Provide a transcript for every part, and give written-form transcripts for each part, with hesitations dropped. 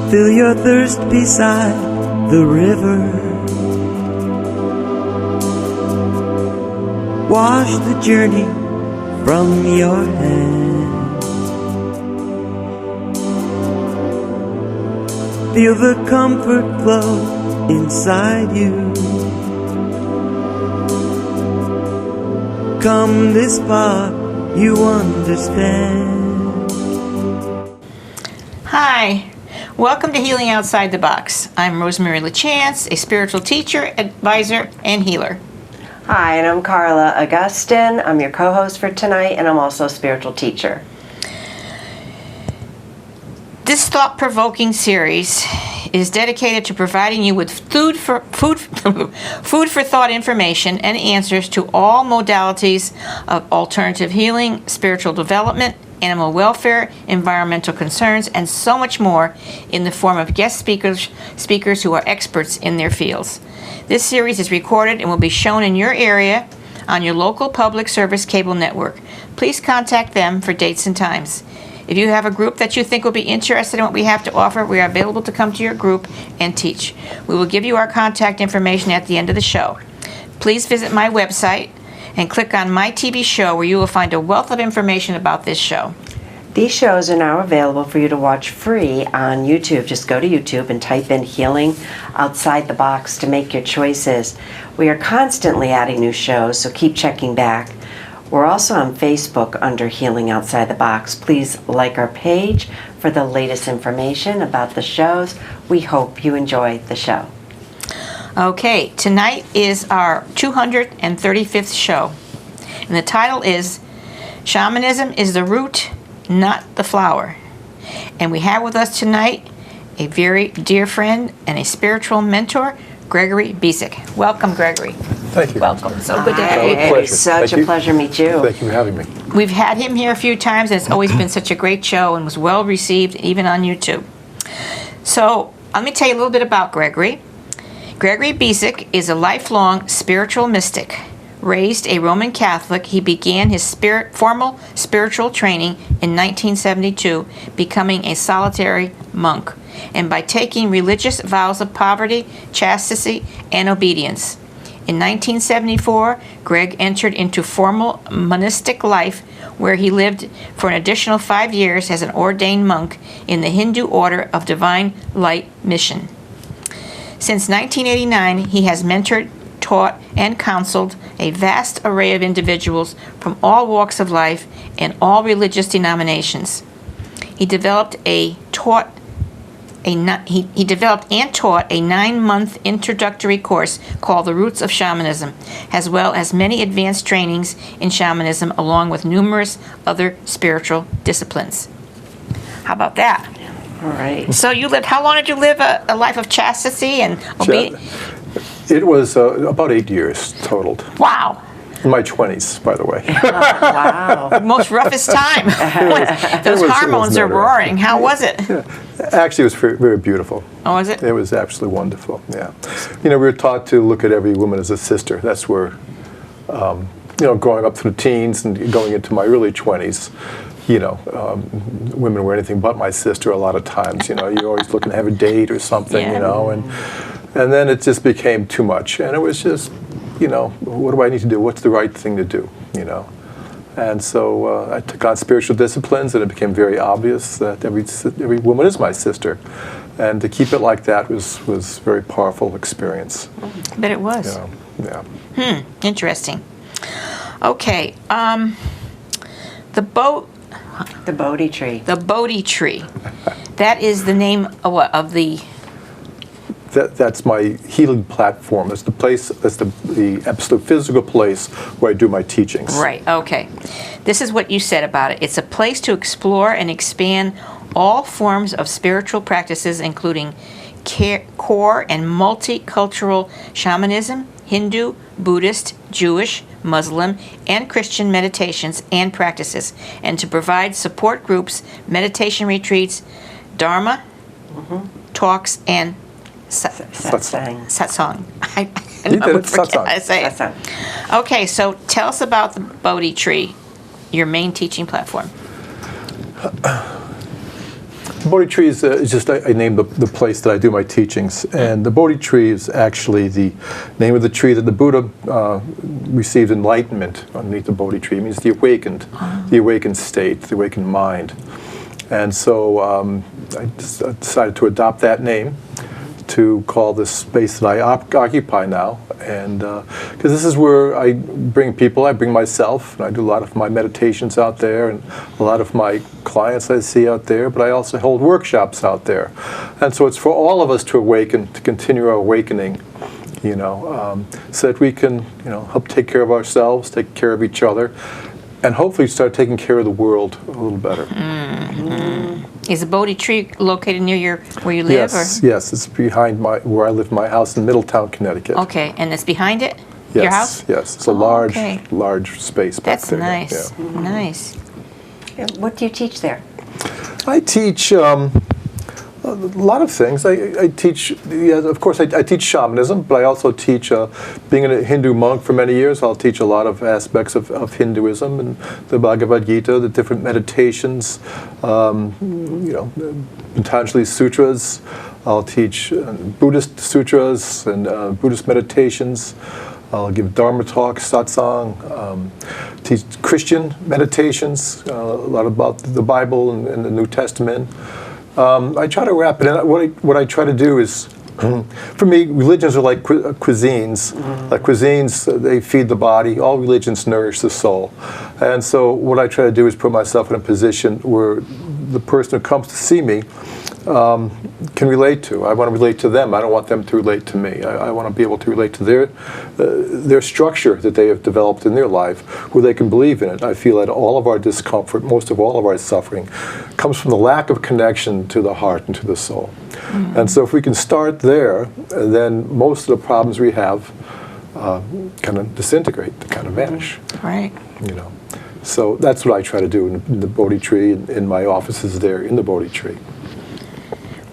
Fill your thirst beside the river. Wash the journey from your hands. Feel the comfort flow inside you. Come this far, you understand. Hi, welcome to Healing Outside the Box. I'm Rosemary LaChance, a spiritual teacher, advisor, and healer. Hi, and I'm Carla Augustin. I'm your co-host for tonight, and I'm also a spiritual teacher. This thought-provoking series is dedicated to providing you with food for thought information and answers to all modalities of alternative healing, spiritual development, animal welfare, environmental concerns, and so much more in the form of guest speakers who are experts in their fields. This series is recorded and will be shown in your area on your local public service cable network. Please contact them for dates and times. If you have a group that you think will be interested in what we have to offer, we are available to come to your group and teach. We will give you our contact information at the end of the show. Please visit my website and click on My TV Show, where you will find a wealth of information about this show. These shows are now available for you to watch free on YouTube. Just go to YouTube and type in Healing Outside the Box to make your choices. We are constantly adding new shows, so keep checking back. We're also on Facebook under Healing Outside the Box. Please like our page for the latest information about the shows. We hope you enjoy the show. Okay, tonight is our 235th show, and the title is Shamanism is the Root, Not the Flower. And we have with us tonight a very dear friend and a spiritual mentor, Gregory Besek. Welcome, Gregory. Thank you. Welcome. So good to have you. It's such a pleasure to meet you. Thank you for having me. We've had him here a few times, and it's always been such a great show and was well received, even on YouTube. So let me tell you a little bit about Gregory. Gregory Besek is a lifelong spiritual mystic. Raised a Roman Catholic, he began his formal spiritual training in 1972, becoming a solitary monk, and by taking religious vows of poverty, chastity, and obedience. In 1974, Greg entered into formal monastic life, where he lived for an additional 5 years as an ordained monk in the Hindu Order of Divine Light Mission. Since 1989, he has mentored, taught, and counseled a vast array of individuals from all walks of life and all religious denominations. He developed and taught a 9-month introductory course called the Roots of Shamanism, as well as many advanced trainings in shamanism, along with numerous other spiritual disciplines. How about that? All right. So how long did you live a life of chastity and obedience? It was about 8 years totaled. Wow. In my 20s, by the way. Wow. Most roughest time. Those hormones are roaring. How was it? Yeah. Actually, it was very, very beautiful. Oh, was it? It was absolutely wonderful, yeah. We were taught to look at every woman as a sister. That's where, growing up through teens and going into my early 20s, women were anything but my sister a lot of times. You're always looking to have a date or something, Yeah. And then it just became too much. And it was just, what do I need to do? What's the right thing to do, And so I took on spiritual disciplines, and it became very obvious that every woman is my sister. And to keep it like that was a very powerful experience. I bet it was. Yeah. Interesting. Okay. The Bodhi tree. The Bodhi tree. That is the name of what? Of the... That's my healing platform. It's the place, that's the absolute physical place where I do my teachings. Right, okay. This is what you said about it. It's a place to explore and expand all forms of spiritual practices, including core and multicultural shamanism, Hindu, Buddhist, Jewish, Muslim, and Christian meditations and practices, and to provide support groups, meditation retreats, Dharma, talks, and satsang. I never forget how to say it. Okay, so tell us about the Bodhi tree, your main teaching platform. the Bodhi tree is just, I named the place that I do my teachings. And the Bodhi tree is actually the name of the tree that the Buddha received enlightenment underneath the Bodhi tree. It means the awakened state, the awakened mind. And so I decided to adopt that name to call this space that I occupy now. And because this is where I bring people, I bring myself, and I do a lot of my meditations out there, and a lot of my clients I see out there, but I also hold workshops out there. And so it's for all of us to awaken, to continue our awakening, so that we can, help take care of ourselves, take care of each other, and hopefully start taking care of the world a little better. Mm-hmm. Is the Bodhi tree located near where you live? Yes, it's behind where I live, my house in Middletown, Connecticut. Okay, and it's behind it? Yes, your house? Yes, it's a large space back there. That's nice. Yeah. Mm-hmm. Nice. What do you teach there? I teach a lot of things. I teach, of course, I teach shamanism, but I also teach, being a Hindu monk for many years, I'll teach a lot of aspects of Hinduism and the Bhagavad Gita, the different meditations, Patanjali sutras. I'll teach Buddhist sutras and Buddhist meditations. I'll give Dharma talks, satsang, teach Christian meditations, a lot about the Bible and the New Testament. I try to wrap it in. What I try to do is, for me, religions are like cuisines. Like cuisines, they feed the body. All religions nourish the soul. And so what I try to do is put myself in a position where the person who comes to see me can relate to. I want to relate to them. I don't want them to relate to me. I want to be able to relate to their structure that they have developed in their life, where they can believe in it. I feel that all of our discomfort, most of all of our suffering, comes from the lack of connection to the heart and to the soul. Mm-hmm. And so if we can start there, then most of the problems we have kind of disintegrate, they kind of vanish. Right. So that's what I try to do in the Bodhi tree, in my offices there in the Bodhi tree.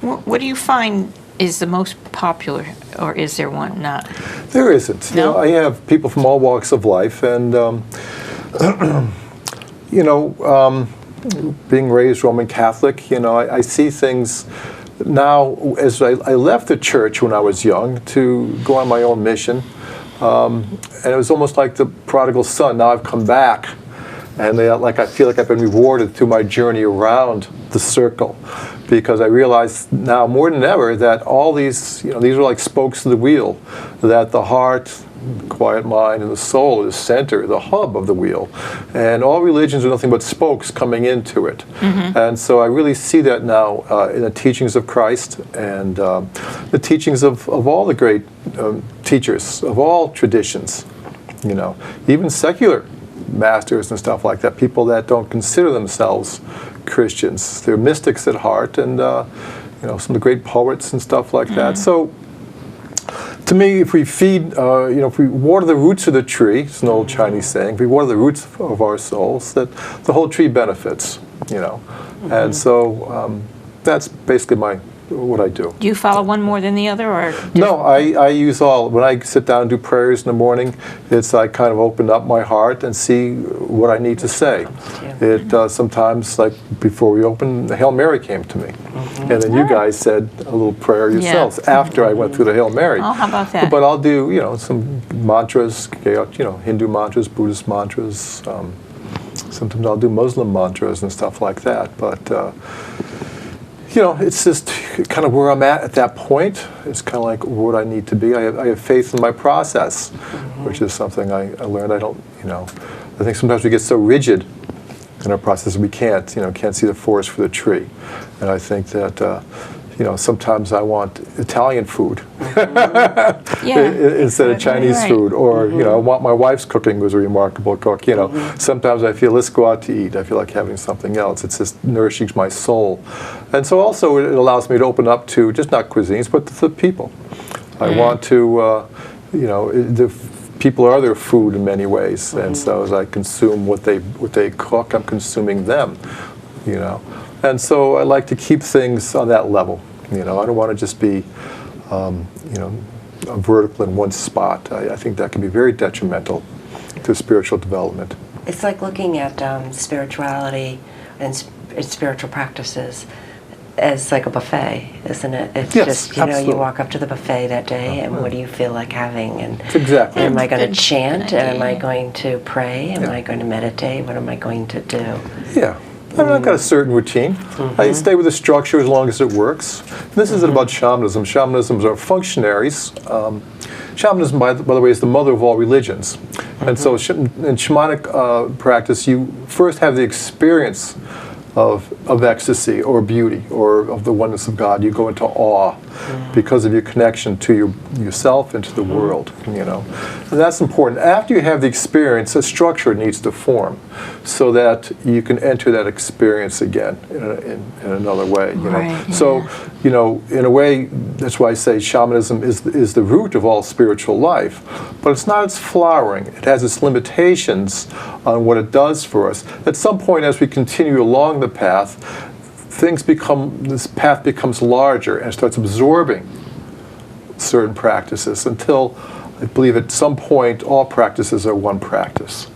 What do you find is the most popular, or is there one not? There isn't. No? I have people from all walks of life, and being raised Roman Catholic, I see things now. As I left the church when I was young to go on my own mission, and it was almost like the prodigal son. Now I've come back. And I feel like I've been rewarded through my journey around the circle, because I realize now more than ever that all these, these are like spokes of the wheel, that the heart, the quiet mind, and the soul is center, the hub of the wheel. And all religions are nothing but spokes coming into it. Mm-hmm. And so I really see that now in the teachings of Christ and the teachings of all the great teachers of all traditions, even secular masters and stuff like that, people that don't consider themselves Christians. They're mystics at heart, and some of the great poets and stuff like that. So to me, if we feed, if we water the roots of the tree, it's an old Chinese saying, if we water the roots of our souls, that the whole tree benefits, And so that's basically what I do. Do you follow one more than the other, or? No, I use all. When I sit down and do prayers in the morning, it's I kind of open up my heart and see what I need to say. It sometimes, like before we opened, the Hail Mary came to me. Mm-hmm. And then you guys said a little prayer yourselves after I went through the Hail Mary. Oh, how about that? But I'll do, some mantras, Hindu mantras, Buddhist mantras. Sometimes I'll do Muslim mantras and stuff like that. But it's just kind of where I'm at that point. It's kind of like what I need to be. I have faith in my process, which is something I learned. I don't, I think sometimes we get so rigid in our process we can't see the forest for the tree. And I think that, sometimes I want Italian food instead of Chinese food. Or, I want my wife's cooking was a remarkable cook. Sometimes I feel, let's go out to eat. I feel like having something else. It's just nourishing my soul. And so also it allows me to open up to just not cuisines, but the people. I want to, the people are their food in many ways. And so as I consume what they cook, I'm consuming them, And so I like to keep things on that level. I don't want to just be, vertical in one spot. I think that can be very detrimental to spiritual development. It's like looking at spirituality and spiritual practices. as like a buffet, isn't it? It's Yes, just, you absolutely. walk up to the buffet that day, and what do you feel like having? And Exactly. am I going to Good chant? idea. Am I going to pray? Am Yeah. I going to meditate? What am I going to do? Yeah. I mean, I've got a certain routine. I stay with the structure as long as it works. And this isn't about shamanism. Shamanisms are functionaries. Shamanism, by the way, is the mother of all religions. And so in shamanic practice, you first have the experience of ecstasy or beauty or of the oneness of God. You go into awe because of your connection to yourself and to the world, And that's important. After you have the experience, a structure needs to form so that you can enter that experience again in another way, Right, So, in a way, that's why I say shamanism is the root of all spiritual life. But it's not its flowering. It has its limitations on what it does for us. At some point, as we continue along the path, this path becomes larger and starts absorbing certain practices until, I believe at some point, all practices are one practice.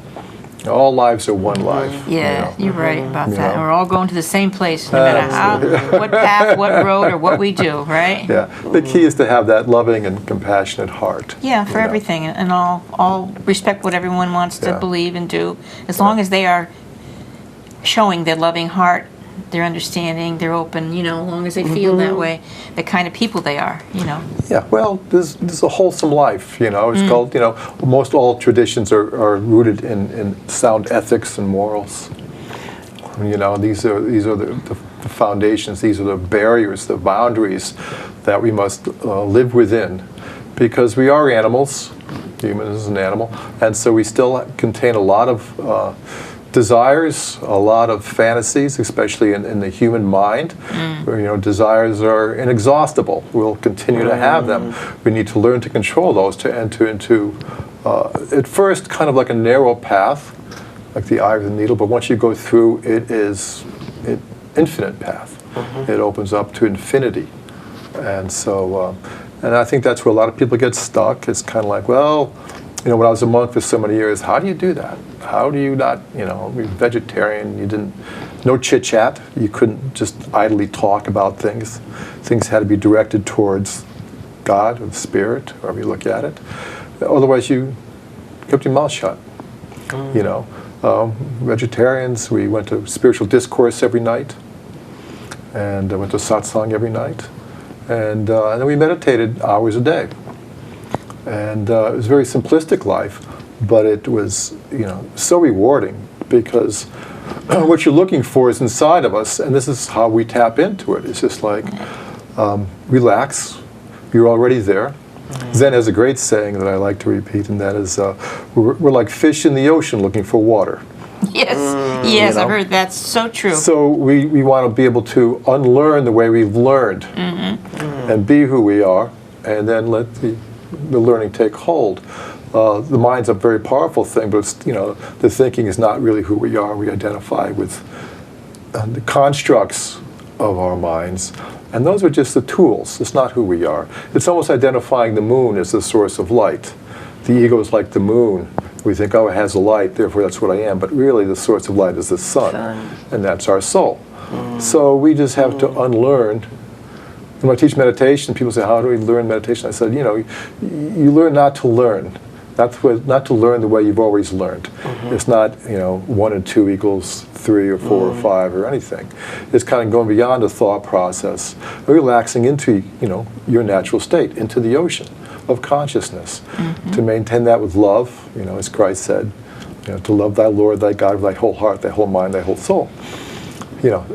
All lives are one life. Yeah, you're right about that. know. We're all going to the same place, no matter what path, what road, or what we do, right? Yeah, the key is to have that loving and compassionate heart. Yeah, for everything, and all respect what everyone wants to Yeah. believe and do, as long as they are showing their loving heart, their understanding, they're open, as long as they feel that way, the kind of people they are, Yeah, well, there's a wholesome life, It's called, most all traditions are rooted in sound ethics and morals. These are the foundations, these are the barriers, the boundaries that we must live within, because we are animals. Human is an animal, and so we still contain a lot of desires, a lot of fantasies, especially in the human mind, where desires are inexhaustible. We'll continue to have them. We need to learn to control those to enter into, at first, kind of like a narrow path, like the eye of the needle. But once you go through, it is an infinite path. It opens up to infinity, and so, and I think that's where a lot of people get stuck. It's kind of like, well. When I was a monk for so many years, how do you do that? How do you not, be vegetarian? No chit chat. You couldn't just idly talk about things. Things had to be directed towards God or the Spirit, however you look at it. Otherwise, you kept your mouth shut. Vegetarians, we went to spiritual discourse every night, and went to satsang every night, and then we meditated hours a day. And it was a very simplistic life, but it was, so rewarding because what you're looking for is inside of us, and this is how we tap into it. It's just like, relax, you're already there. Zen has a great saying that I like to repeat, and that is, we're like fish in the ocean looking for water. Yes, I've heard that's so true. So we want to be able to unlearn the way we've learned and be who we are, and then let the learning take hold. The mind's a very powerful thing, but it's, the thinking is not really who we are. We identify with the constructs of our minds, and those are just the tools. It's not who we are. It's almost identifying the moon as the source of light. The ego is like the moon. We think, oh, it has a light, therefore that's what I am. But really the source of light is the sun. And that's our soul. So we just have to unlearn. When I teach meditation, people say, how do we learn meditation? I said, you learn not to learn. Not to learn the way you've always learned. It's not, 1 and 2 equals 3 or 4 or 5 or anything. It's kind of going beyond the thought process, relaxing into, your natural state, into the ocean of consciousness. To maintain that with love, as Christ said, to love thy Lord, thy God, with thy whole heart, thy whole mind, thy whole soul.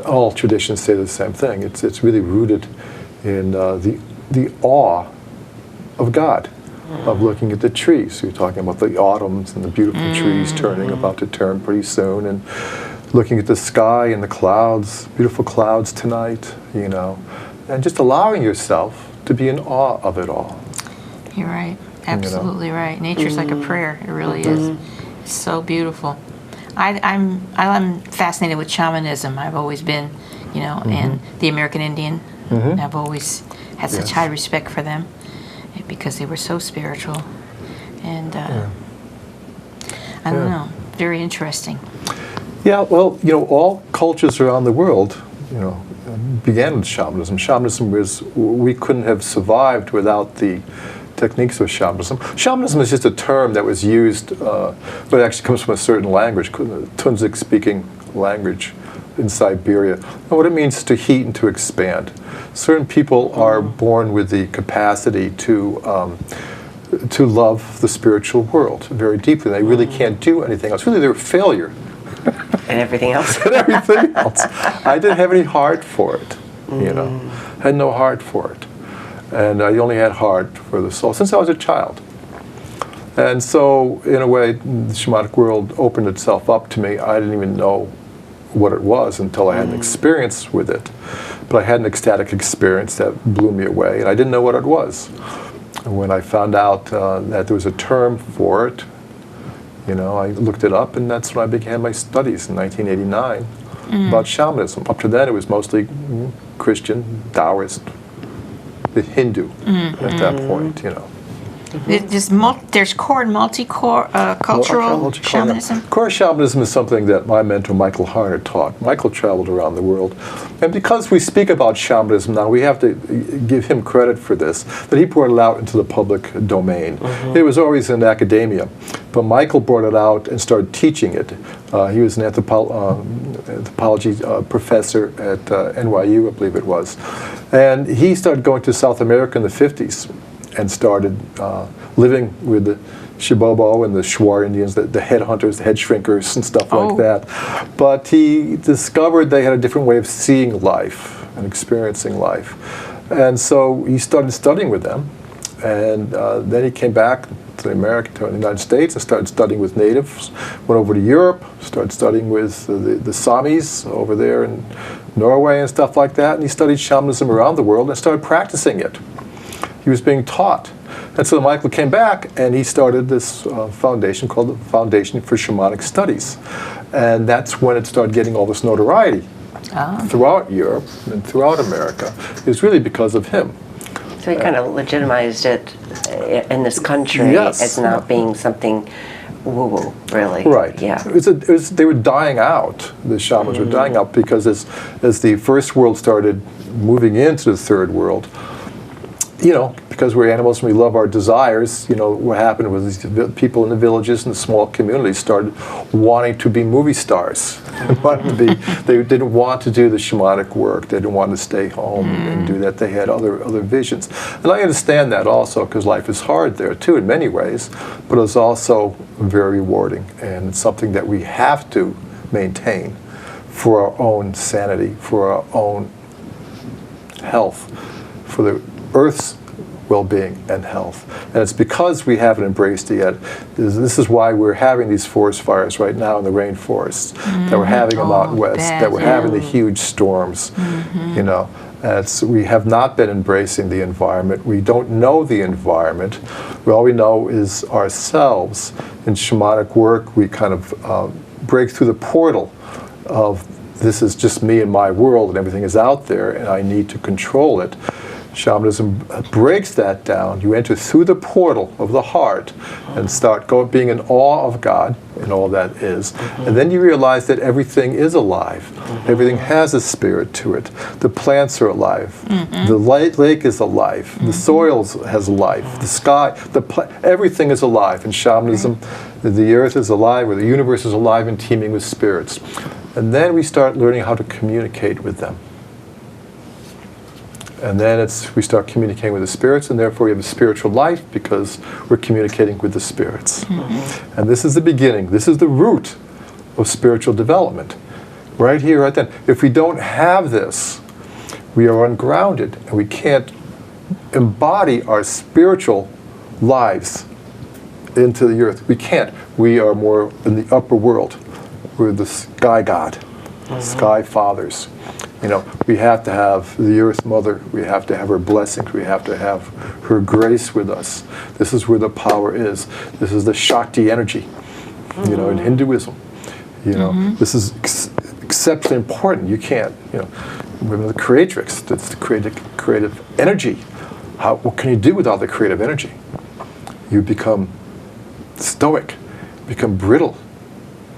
All traditions say the same thing. It's really rooted in the awe of God, of looking at the trees. We're talking about the autumns and the beautiful trees turning, about to turn pretty soon, and looking at the sky and the clouds, beautiful clouds tonight, and just allowing yourself to be in awe of it all. You're right. Absolutely right. Nature's like a prayer. It really is. It's so beautiful. I'm fascinated with shamanism. I've always been, and the American Indian. I've always had such high respect for them because they were so spiritual. And I don't know, very interesting. Yeah, well, all cultures around the world, began with shamanism. Shamanism was, we couldn't have survived without the techniques of shamanism. Shamanism is just a term that was used, but it actually comes from a certain language, Tunzik speaking language in Siberia. And what it means is to heat and to expand. Certain people are born with the capacity to love the spiritual world very deeply. They really can't do anything else. Really, they're a failure. And everything else. And everything else. I didn't have any heart for it, you know. I had no heart for it. And I only had heart for the soul since I was a child. And so, in a way, the shamanic world opened itself up to me. I didn't even know what it was until I had an experience with it. But I had an ecstatic experience that blew me away, and I didn't know what it was. And when I found out that there was a term for it, you know, I looked it up, and that's when I began my studies in 1989 about shamanism. Up to then, it was mostly Christian, Taoist, the Hindu at that point, you know. There's core and multicultural shamanism. Yeah. Core shamanism is something that my mentor Michael Harner taught. Michael traveled around the world, and because we speak about shamanism now, we have to give him credit for this, that he brought it out into the public domain. It was always in academia, but Michael brought it out and started teaching it. He was an anthropology professor at NYU, I believe it was, and he started going to South America in the 50s. And started living with the Shibobo and the Shuar Indians, the headhunters, the head shrinkers, and stuff like that. But he discovered they had a different way of seeing life and experiencing life. And so he started studying with them. And then he came back to the United States and started studying with natives. Went over to Europe, started studying with the Samis over there in Norway and stuff like that. And he studied shamanism around the world and started practicing it. He was being taught. And so Michael came back and he started this foundation called the Foundation for Shamanic Studies. And that's when it started getting all this notoriety throughout Europe and throughout America. It was really because of him. So he kind of legitimized it in this country as not being something woo-woo, really. Right. Yeah. They were dying out. The shamans were dying out because as the first world started moving into the third world, you know, because we're animals and we love our desires, you know, what happened was these people in the villages and the small communities started wanting to be movie stars. They didn't want to do the shamanic work. They didn't want to stay home and do that. They had other visions. And I understand that also because life is hard there too in many ways, but it's also very rewarding. And it's something that we have to maintain for our own sanity, for our own health, for the Earth's well-being and health. And it's because we haven't embraced it yet. This is why we're having these forest fires right now in the rainforests, that we're having them out west, that we're having the huge storms, you know. We have not been embracing the environment. We don't know the environment. All we know is ourselves. In shamanic work, we kind of break through the portal of this is just me and my world and everything is out there and I need to control it. Shamanism breaks that down. You enter through the portal of the heart and start being in awe of God and all that is. And then you realize that everything is alive. Everything has a spirit to it. The plants are alive. The lake is alive. The soil has life. The sky, everything is alive. In shamanism, the earth is alive, or the universe is alive and teeming with spirits. And then we start learning how to communicate with them. And then we start communicating with the spirits, and therefore we have a spiritual life because we're communicating with the spirits. And this is the beginning. This is the root of spiritual development. Right here, right then. If we don't have this, we are ungrounded, and we can't embody our spiritual lives into the earth. We can't. We are more in the upper world. We're the sky god, sky fathers. You know, we have to have the Earth Mother. We have to have her blessings. We have to have her grace with us. This is where the power is. This is the Shakti energy, you know, in Hinduism. You know, this is exceptionally important. You can't, you know, women are the creatrix. That's the creative energy. What can you do without the creative energy? You become stoic, become brittle.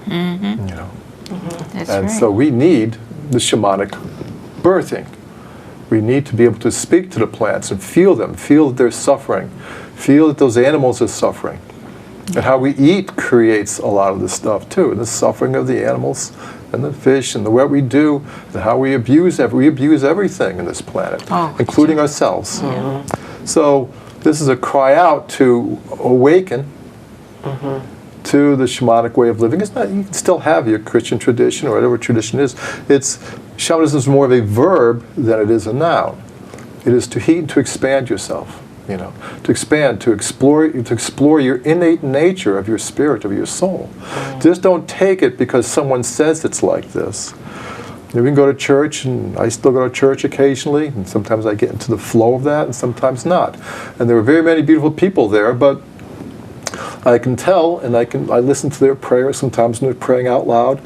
You know, That's and right. so we need the shamanic birthing. We need to be able to speak to the plants and feel them, feel that they're suffering, feel that those animals are suffering. And how we eat creates a lot of this stuff too, the suffering of the animals and the fish and what we do and how we abuse everything in this planet, including ourselves. So this is a cry out to awaken to the shamanic way of living. It's not, you can still have your Christian tradition or whatever tradition is. Shamanism is more of a verb than it is a noun. It is to heat and to expand yourself, to expand, to explore your innate nature of your spirit, of your soul. Just don't take it because someone says it's like this. We can go to church, and I still go to church occasionally, and sometimes I get into the flow of that, and sometimes not. And there are very many beautiful people there, but I can tell, and I listen to their prayers sometimes when they're praying out loud.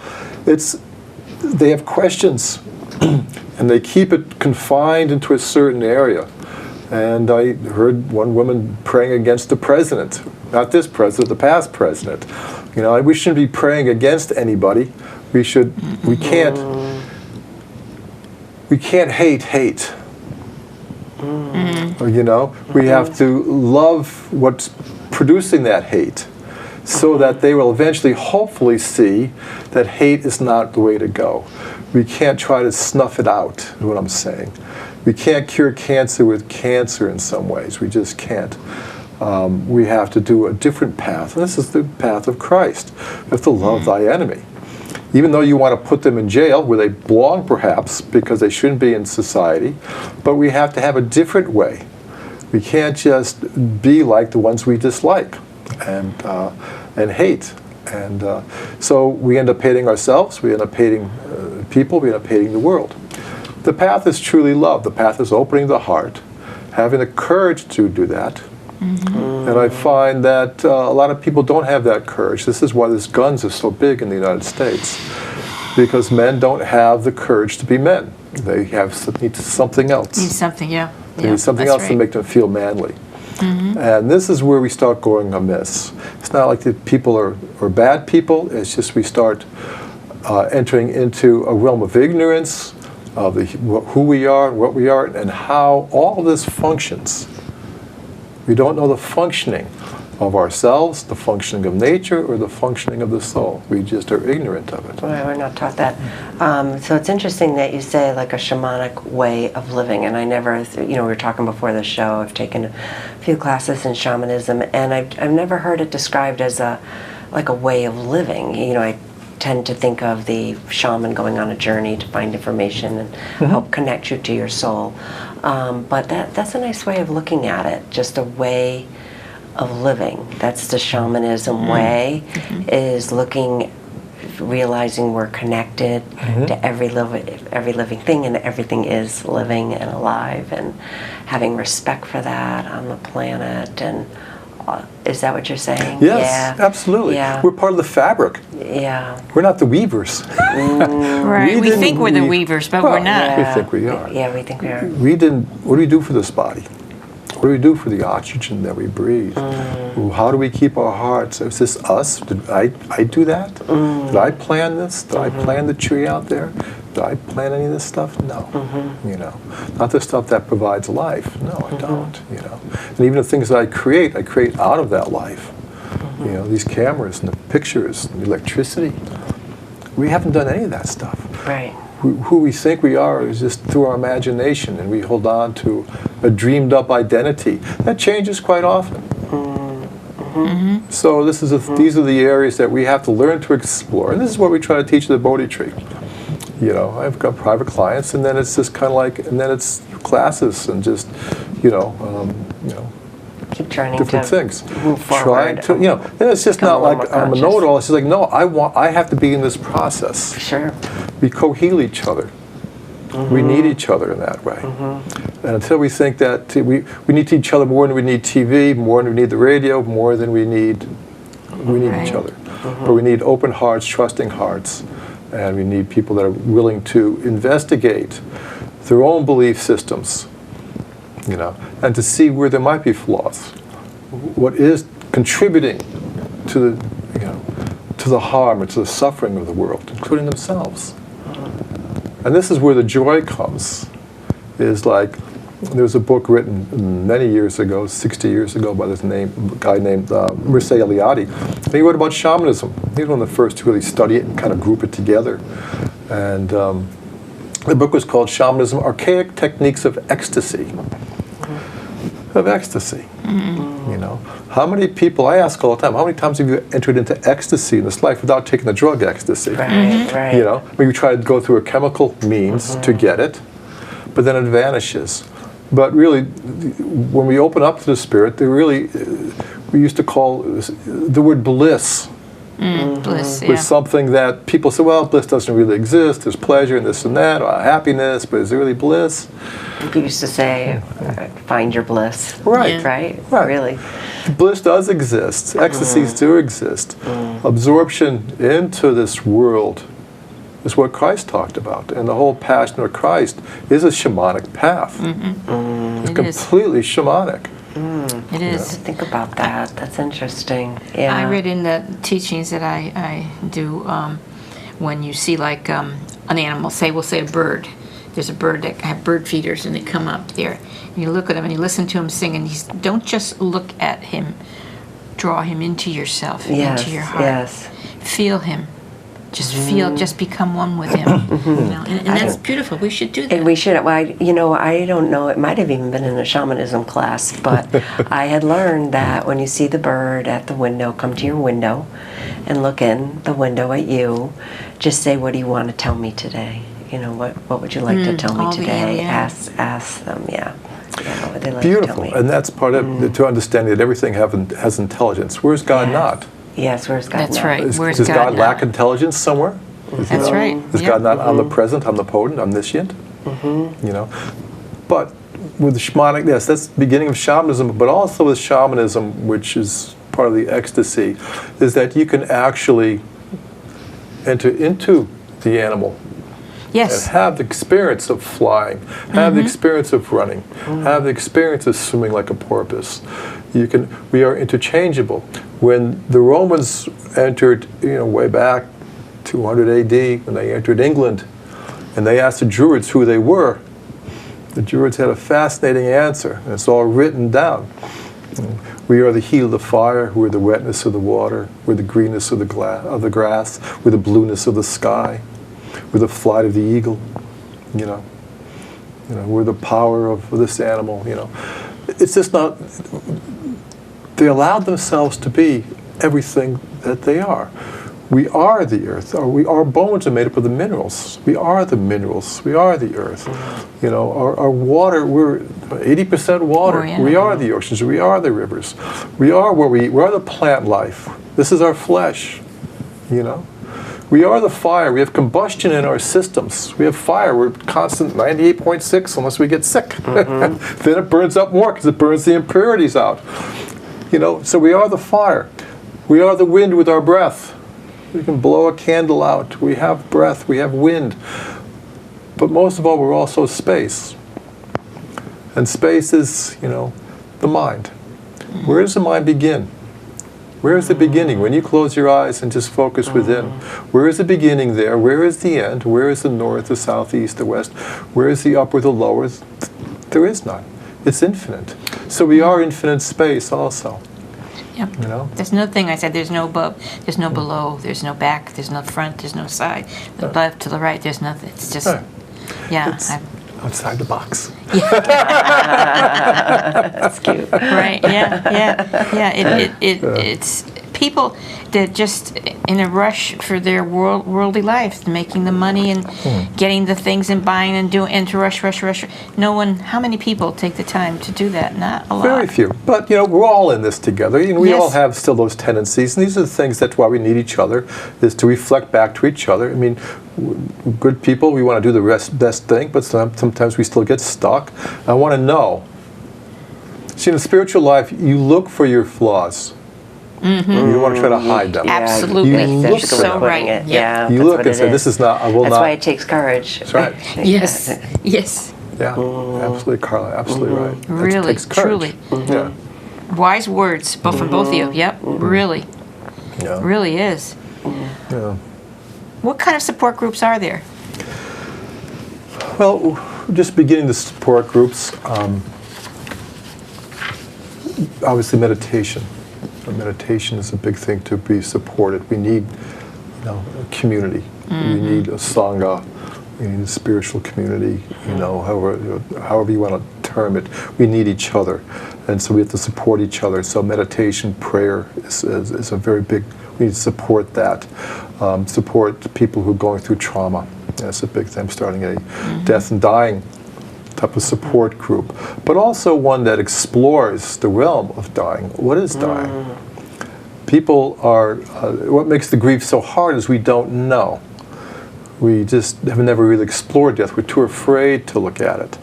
They have questions, and they keep it confined into a certain area. And I heard one woman praying against the president, not this president, the past president. We shouldn't be praying against anybody. We can't hate. We have to love what's producing that hate, so that they will eventually, hopefully, see that hate is not the way to go. We can't try to snuff it out, is what I'm saying. We can't cure cancer with cancer in some ways. We just can't. We have to do a different path. And this is the path of Christ. You have to love thy enemy. Even though you want to put them in jail, where they belong perhaps, because they shouldn't be in society, but we have to have a different way. We can't just be like the ones we dislike and hate. And so we end up hating ourselves, we end up hating people, we end up hating the world. The path is truly love. The path is opening the heart, having the courage to do that. And I find that a lot of people don't have that courage. This is why these guns are so big in the United States, because men don't have the courage to be men. They need something else. Need something, They need something else to make them feel manly. And this is where we start going amiss. It's not like the people are bad people. It's just we start entering into a realm of ignorance of who we are, what we are, and how all of this functions. We don't know the functioning of ourselves, the functioning of nature, or the functioning of the soul. We just are ignorant of it. Well, we're not taught that. So it's interesting that you say like a shamanic way of living, and I never, we were talking before the show, I've taken a few classes in shamanism, and I've never heard it described as a way of living. I tend to think of the shaman going on a journey to find information and help connect you to your soul. But that's a nice way of looking at it, just a way of living. That's the shamanism way, is realizing we're connected to every living thing, and everything is living and alive, and having respect for that on the planet. And is that what you're saying? Yes, absolutely. Yeah. We're part of the fabric. Yeah. We're not the weavers. Right. We think we're the weavers, but we're not. We think we are. Yeah, we think we are. What do we do for this body? What do we do for the oxygen that we breathe? How do we keep our hearts? Is this us? Did I do that? Did I plan this? Did I plan the tree out there? Did I plan any of this stuff? No. Not the stuff that provides life. No, I don't. And even the things that I create out of that life. These cameras and the pictures and the electricity. We haven't done any of that stuff. Right. Who we think we are is just through our imagination, and we hold on to a dreamed up identity. That changes quite often. So these are the areas that we have to learn to explore. And this is what we try to teach the Bodhi tree. I've got private clients, and then it's just kind of and then it's classes and just, keep trying different to things. move forward. And it's just not like I'm a know-it-all. It's just like, no, I have to be in this process. Sure. We co-heal each other. We need each other in that way. And until we think that we need each other more than we need TV, more than we need the radio, more than we need each other. But we need open hearts, trusting hearts, and we need people that are willing to investigate their own belief systems, and to see where there might be flaws. What is contributing to the harm or to the suffering of the world, including themselves. And this is where the joy comes, is like, there was a book written many years ago, 60 years ago, by this guy named Mircea Eliade. And he wrote about shamanism. He was one of the first to really study it and kind of group it together. And the book was called Shamanism, Archaic Techniques of Ecstasy. Of ecstasy. You know, how many people, I ask all the time, how many times have you entered into ecstasy in this life without taking the drug ecstasy? Right. You know, when you try to go through a chemical means to get it, but then it vanishes. But really, when we open up to the spirit, we used to call the word bliss. Bliss, yeah. Was something that people say, well, bliss doesn't really exist. There's pleasure and this and that, or happiness, but is there really bliss? You used to say, find your bliss. Right. Yeah. Right? Right. Really. Bliss does exist. Ecstasies do exist. Absorption into this world is what Christ talked about. And the whole passion of Christ is a shamanic path. It's It completely shamanic. It is. Think about that. That's interesting. Yeah. I read in the teachings that I do, when you see like an animal, we'll say a bird. There's a bird that have bird feeders, and they come up there, and you look at him and you listen to him sing, and don't just look at him, draw him into yourself, into your heart. Yes. Feel him. Just feel, just become one with him. You know? And that's beautiful. We should do that. And we should, well, I don't know, it might have even been in a shamanism class, but I had learned that when you see the bird at the window, come to your window and look in the window at you, just say, what do you want to tell me today? You know, what would you like to tell me today? Ask them, yeah. Yeah, what would they like Beautiful. to tell me? And that's part of to understanding that everything has intelligence. Where's God not? Yes, where's God That's now? right. Where's Does God God lack now? intelligence somewhere? That's right. Is Yeah. God not omnipresent, omnipotent, omniscient? You know, but with the shamanic, yes, that's the beginning of shamanism. But also with shamanism, which is part of the ecstasy, is that you can actually enter into the animal Yes. and have the experience of flying, have the experience of running, have the experience of swimming like a porpoise. We are interchangeable. When the Romans entered, way back 200 AD, when they entered England, and they asked the Druids who they were, the Druids had a fascinating answer, and it's all written down. We are the heat of the fire, we're the wetness of the water, we're the greenness of the grass, we're the blueness of the sky, we're the flight of the eagle, we're the power of this animal, It's just not, they allowed themselves to be everything that they are. We are the earth. Our bones are made up of the minerals. We are the minerals. We are the earth. Our water, we're 80% water. Oh, yeah. We are the oceans. We are the rivers. We are what we eat. We are the plant life. This is our flesh. We are the fire. We have combustion in our systems. We have fire. We're constant 98.6 unless we get sick. Then it burns up more because it burns the impurities out. So we are the fire. We are the wind with our breath. We can blow a candle out. We have breath. We have wind. But most of all, we're also space. And space is, the mind. Where does the mind begin? Where is the beginning? When you close your eyes and just focus within, where is the beginning there? Where is the end? Where is the north, the south, the east, the west? Where is the upper, the lower? There is none. It's infinite. So we are infinite space also. Yep. There's no thing I said. There's no above. There's no below. There's no back. There's no front. There's no side. The left to the right. There's nothing. It's just, It's outside the box. That's cute. Right. Yeah. It's people that just in a rush for their worldly life, making the money and getting the things and buying and doing, and to rush. No one. How many people take the time to do that? Not a lot. Very few. But we're all in this together. We Yes. all have still those tendencies, and these are the things. That's why we need each other, is to reflect back to each other. I mean, good people, we want to do the best thing, but sometimes we still get stuck. I want to know. See, in the spiritual life, you look for your flaws. You don't want to try to hide them. Absolutely. You look That's for so them. right. Yep. Yeah, You that's look what and it say, is. "This is not. I will That's not." why it takes courage. That's right. Yes. Yes. Yeah, absolutely, Carla. Absolutely right. It Really, takes courage. truly. Yeah. Wise words, both from both of you. Yep. Really. Yeah. Really is. Yeah. What kind of support groups are there? Well, just beginning the support groups. Obviously, meditation. Meditation is a big thing to be supported. We need, a community. We need a sangha. We need a spiritual community. However you want to term it. We need each other, and so we have to support each other. So meditation, prayer is a very big. We need to support that. Support people who are going through trauma. That's a big thing. I'm starting a death and dying type of support group, but also one that explores the realm of dying. What is dying? People are, what makes the grief so hard is we don't know. We just have never really explored death. We're too afraid to look at it.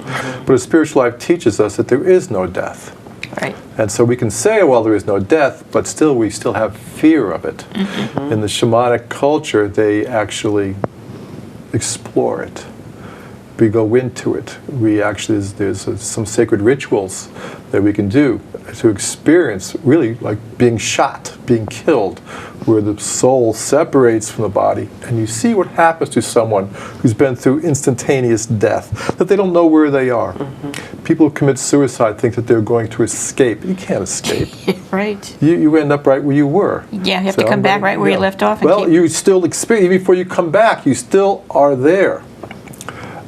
But a spiritual life teaches us that there is no death. Right. And so we can say, well, there is no death, but still we still have fear of it. In the shamanic culture, they actually explore it. We go into it. We actually, there's some sacred rituals that we can do to experience really like being shot, being killed, where the soul separates from the body, and you see what happens to someone who's been through instantaneous death, that they don't know where they are. People who commit suicide think that they're going to escape. You can't escape. Right. You end up right where you were. Yeah, you have to come back right where you left off. And well, you still experience, even before you come back, you still are there.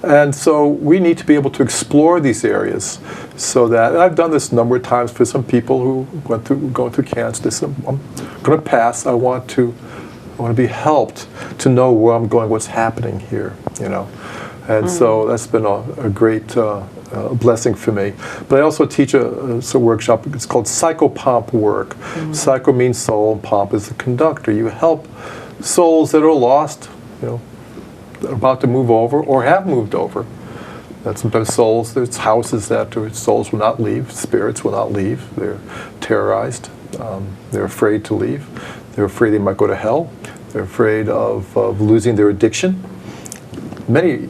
And so we need to be able to explore these areas so that, and I've done this a number of times for some people who going through cancer. They said, I'm going to pass. I want to be helped to know where I'm going, what's happening here, And so that's been a great blessing for me. But I also teach a workshop. It's called psychopomp work. Psycho means soul, and pomp is the conductor. You help souls that are lost, about to move over or have moved over. That sometimes souls, there's houses that souls will not leave, spirits will not leave. They're terrorized. They're afraid to leave. They're afraid they might go to hell. They're afraid of losing their addiction. Many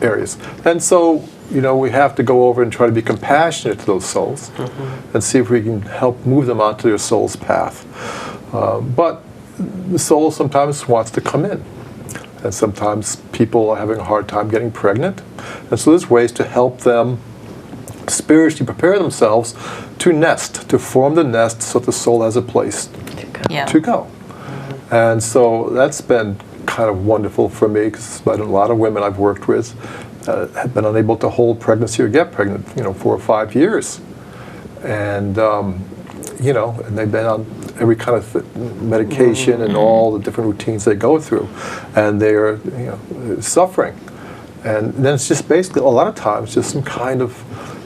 areas. And so, we have to go over and try to be compassionate to those souls and see if we can help move them onto their soul's path. But the soul sometimes wants to come in. And sometimes people are having a hard time getting pregnant. And so there's ways to help them spiritually prepare themselves to nest, to form the nest so that the soul has a place to go. And so that's been kind of wonderful for me, because a lot of women I've worked with have been unable to hold pregnancy or get pregnant, 4 or 5 years. And, and they've been on every kind of medication and all the different routines they go through, and they're suffering. And then it's just basically a lot of times just some kind of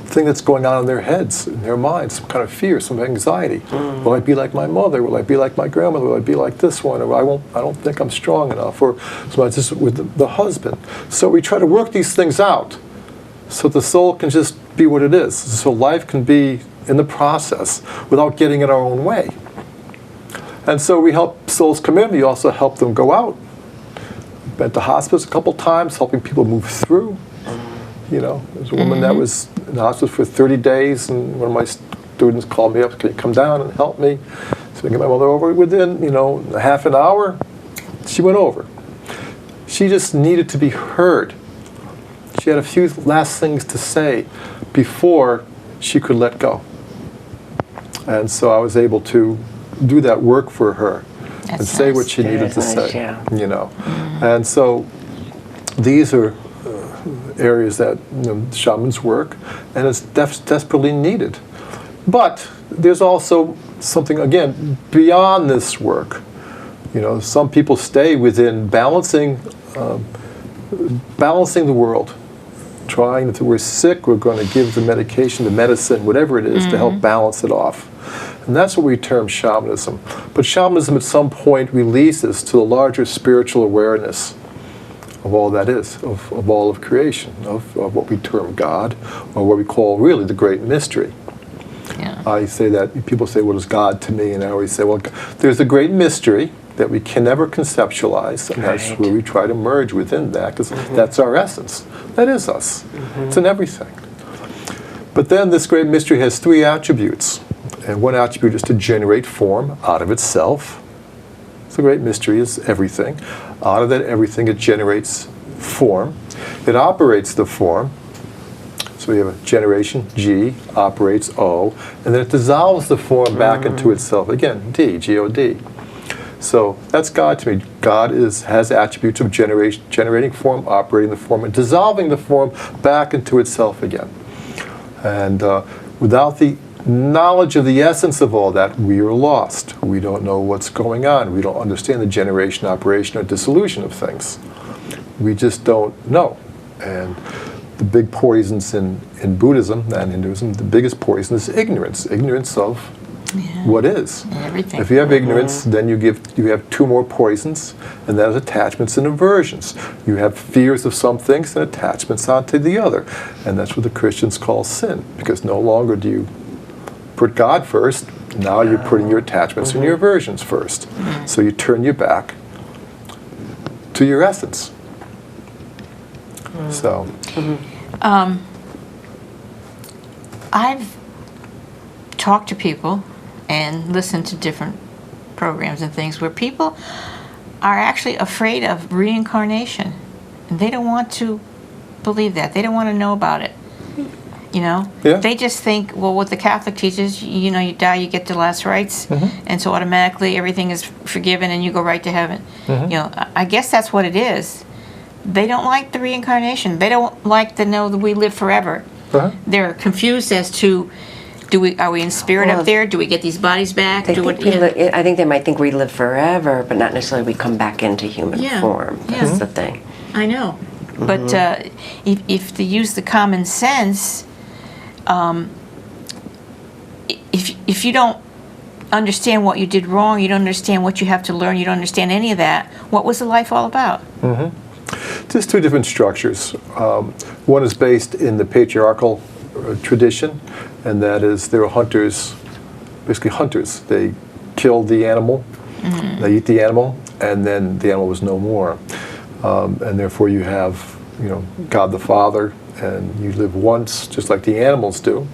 thing that's going on in their heads, in their minds, some kind of fear, some anxiety. Will I be like my mother? Will I be like my grandmother? Will I be like this one? Or I don't think I'm strong enough. Or sometimes just with the husband. So we try to work these things out so the soul can just be what it is. So life can be in the process without getting in our own way. And so we help souls come in. We also help them go out. Been at the hospice a couple times, helping people move through. There's a woman that was in the hospice for 30 days, and one of my students called me up, can you come down and help me? So I get my mother over. Within, a half an hour, she went over. She just needed to be heard. She had a few last things to say before she could let go. And so I was able to do that work for her and say what she needed to say. And so these are areas that shamans work, and it's desperately needed. But there's also something, again, beyond this work. Some people stay within balancing the world, trying, if we're sick, we're going to give the medication, the medicine, whatever it is, to help balance it off. And that's what we term shamanism. But shamanism at some point releases to the larger spiritual awareness of all that is, of all of creation, of what we term God, or what we call really the great mystery. Yeah. I say that, people say, what is God to me? And I always say, well, there's a great mystery that we can never conceptualize, and that's where we try to merge within that, because that's our essence. That is us. It's in everything. But then this great mystery has 3 attributes. And one attribute is to generate form out of itself. So the great mystery is everything. Out of that everything, it generates form. It operates the form. So we have a generation, G, operates O, and then it dissolves the form back into itself. Again, D, G-O-D. So that's God to me. God has attributes of generating form, operating the form, and dissolving the form back into itself again. And without the knowledge of the essence of all that, we are lost. We don't know what's going on. We don't understand the generation, operation, or dissolution of things. We just don't know. And the big poisons in Buddhism and Hinduism, the biggest poison is ignorance. Ignorance of what is. Everything. If you have ignorance, then you have two more poisons, and that is attachments and aversions. You have fears of some things and attachments onto the other. And that's what the Christians call sin, because no longer do you put God first, now you're putting your attachments and your aversions first. So you turn your back to your essence. So, I've talked to people and listened to different programs and things where people are actually afraid of reincarnation. And they don't want to believe that. They don't want to know about it. You know? Yeah. They just think, well, what the Catholic teaches, you know, you die, you get the last rites, and so automatically everything is forgiven and you go right to heaven. You know, I guess that's what it is. They don't like the reincarnation. They don't like to know that we live forever. They're confused as to, are we in spirit up there? Do we get these bodies back? I think they might think we live forever, but not necessarily we come back into human form. That's the thing. I know. But if they use the common sense, if you don't understand what you did wrong, you don't understand what you have to learn, you don't understand any of that, what was the life all about? Just two different structures. One is based in the patriarchal tradition, and that is they were hunters, basically hunters. They killed the animal, they eat the animal, and then the animal was no more. And therefore you have, God the Father, and you live once, just like the animals do.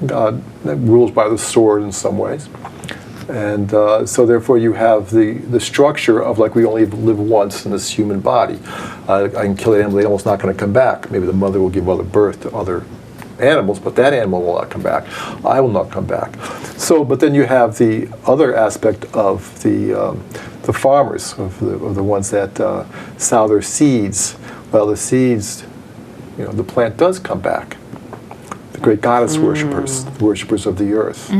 God rules by the sword in some ways. And so therefore you have the structure of like we only live once in this human body. I can kill an animal, the animal's not going to come back. Maybe the mother will give other birth to other animals, but that animal will not come back. I will not come back. So, but then you have the other aspect of the farmers, of the ones that sow their seeds. Well, the seeds, the plant does come back. The great goddess worshippers of the earth.